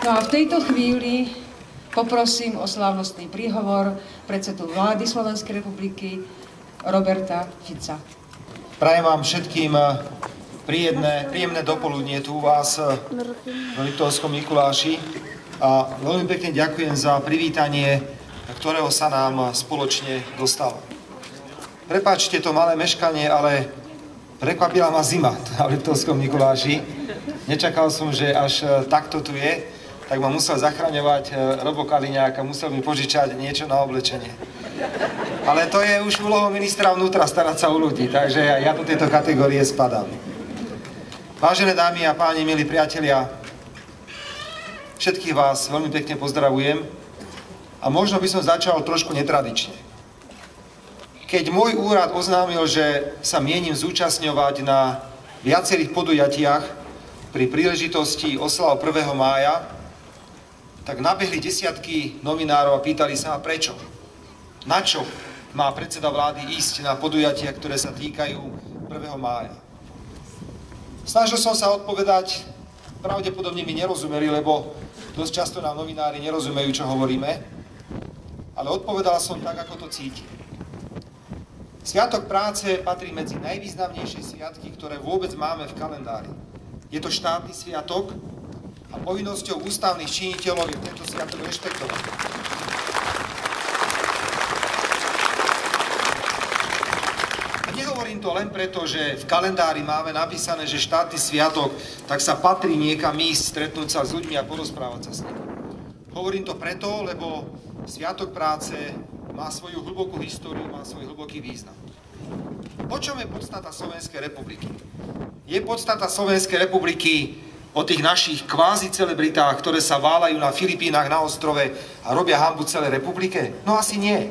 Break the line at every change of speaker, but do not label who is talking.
No a v tejto chvíli poprosím o slávnostný príhovor predsedu vlády Slovenskej republiky Roberta Fica.
Prajem vám všetkým príjemné dopoludnie tu u vás v Liptovskom Mikuláši a veľmi pekne ďakujem za privítanie, ktorého sa nám spoločne dostalo. Prepáčte to malé meškanie, ale prekvapila ma zima na Liptovskom Mikuláši. Nečakal som, že až takto tu je, tak ma musel zachraňovať Robo Kaliňák a musel mi požičať niečo na oblečenie. Ale to je už úlohou ministra vnútra starať sa o ľudí, takže ja do tejto kategórie spadám. Vážené dámy a páni, milí priatelia, všetkých vás veľmi pekne pozdravujem a možno by som začal trošku netradične. Keď môj úrad oznámil, že sa mienim zúčastňovať na viacerých podujatiach pri príležitosti oslav 1. mája, tak nabehli desiatky novinárov a pýtali sa, prečo? Na čo má predseda vlády ísť na podujatia, ktoré sa týkajú 1. mája? Snažil som sa odpovedať, pravdepodobne mi nerozumeli, lebo dosť často nám novinári nerozumejú, čo hovoríme, ale odpovedal som tak, ako to cítim. Sviatok práce patrí medzi najvýznamnejšie sviatky, ktoré vôbec máme v kalendári. Je to štátny sviatok a povinnosťou ústavných činiteľov je tento sviatok rešpektovať. A nehovorím to len preto, že v kalendári máme napísané, že štátny sviatok, tak sa patrí niekam ísť, stretnúť sa s ľuďmi a porozprávať sa s nimi. Hovorím to preto, lebo sviatok práce má svoju hlbokú históriu, má svoj hlboký význam. O čom je podstata Slovenskej republiky? Je podstata Slovenskej republiky o tých našich kvázi celebritách, ktoré sa váľajú na Filipínach na ostrove a robia hanbu celej republike? No asi nie.